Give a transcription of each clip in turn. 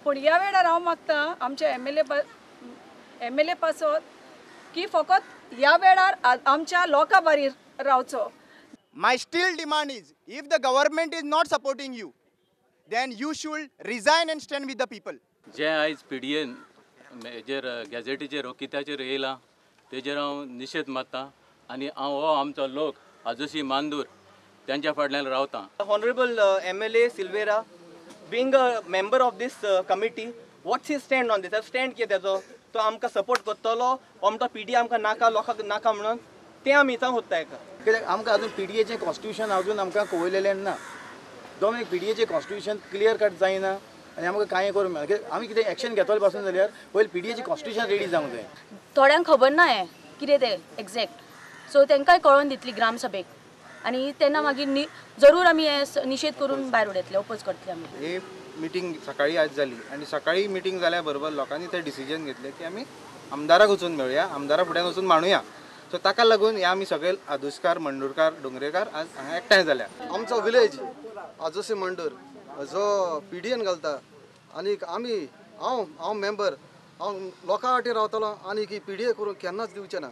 पण ह्या वेळार हांव मागता आमचे एम एल ए पासत की फकत ह्या वेळार आमच्या लोकां बारीर रावचो. My still demand is, if the government is not supporting you, then you should resign and stand with the people. जे आयज PDN हेजेर गॅझेटीचेर कित्याचेर येयला तेजेर हांव निशेध मारता आनी हांव हो आमचो लोक आजोशी मांदूर त्यांच्या फाटल्यान रावता. Honorable MLA Silvera, being a member of this committee, what's his stand on this? Stand कितें तेजो? तो आमकां सपोर्ट करतलो, आमचो PD आमकां नाका, लोकांक नाका म्हणून तें आमी हितून सोदता हेका. कित्याक आमकां अजून PDAचें कॉन्स्टिट्यूशन अजून आमकां कळयलेलें ना. दोन एक PDAचें कॉन्स्टिट्यूशन क्लियर कट जायना आनी आमकां कांय करूंक मेळना. आमी कितें एक्शन घेतले पासून जाल्यार पयलीं PDAचें कॉन्स्टिट्यूशन रेडी जावंक जाय. थोड्यांक खबर ना हें कितें तें एक्झॅक्ट, सो तांकांय कळोवन दितली ग्रामसभेक आनी तेन्ना मागीर जरूर आमी हे निशेध करून भायर उडयतले, ओपोज करतले आमी. हे मिटींग सकाळी आज जाली आनी सकाळी मिटींग जाल्या बरोबर लोकांनी ते डिसिजन घेतले की आमी आमदाराक वचून मेळुया, आमदारा फुड्यान वचून मांडुया. सो ताका लागून हे आमी सगळे आदुसकार, मंडूरकार, डोंगरेकार आज हांगा एकठांय जाल्या. आमचो विलेज आजोसी मंडूर जो PDN घालता आनी आमी हांव मेंबर, हांव लोकां वाटेर रावतलो आनी की PDA करूंक केन्नाच दिवचें ना.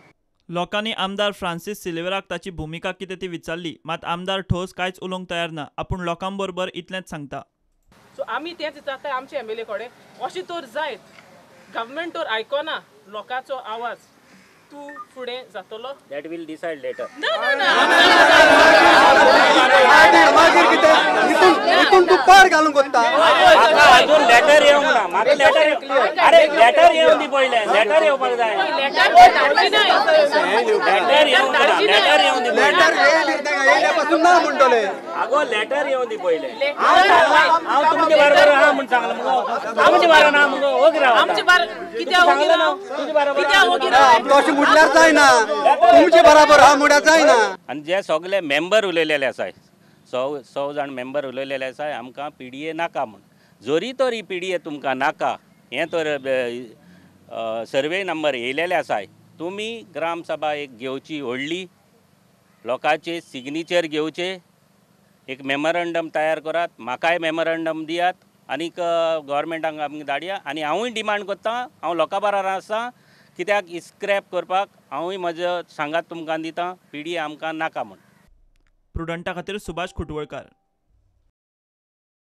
लोकांनी आमदार फ्रांसीस सिल्वेराक ताची भुमिका कितें ती विचारली, मात आमदार ठोस कांयच उलोवंक तयार ना. आपूण लोकां बरोबर इतलेंच सांगता. सो आमी तेंच विचारता आमचे MLA कडेन, अशें तर जायत गव्हर्मेंट तर आयकना लोकांचो आवाज, तूं फुडें जातलो. That will decide later. हितून तूं पार घालूंक कोत्ता. अजून लेटर येवंक ना. म्हाका लेटर, अरे लेटर येवं दी पयलें. लेटर येवपाक जाय. लेटर येवंक ना. लेटर येवं दी पयलें. येयल्या पासून ना म्हणटले. आगो लेटर येवं दी पयलें. हांव तुमचे बरोबर आहा म्हूण सांगला मुगो. आमचे बारा ना मुगो. ओगी राव. आमचे बार कित्याक ओगी राव? कित्याक ओगी राव? अशें म्हटल्यार जायना. तुमचे बराबर हा म्हळ्यार जायना. आनी जे सगळे मेंबर उलयलेले आसाय, 100 जाण मेंबर उलयलेले आसाय आमकां PDA नाका म्हूण. जोरी तर ही PDA तुमकां नाका, हें तर सर्वे नंबर येयलेले आसाय, तुमी ग्रामसभा एक घेवची व्हडली, लोकांचे सिग्नेचर घेवचे, एक मेमोरंडम तयार करात, म्हाकाय मेमोरंडम दियात आनीक गव्हर्मेंटाक आमी धाडया. आनी हांवूय डिमांड करता, हांव लोकां बरोबर आसा, कित्याक स्क्रॅप करपाक हांवूय म्हजो सांगात तुमकां दिता, PDA आमकां नाका म्हूण. प्रुडंटा खातीर सुभाष खुटवळकार.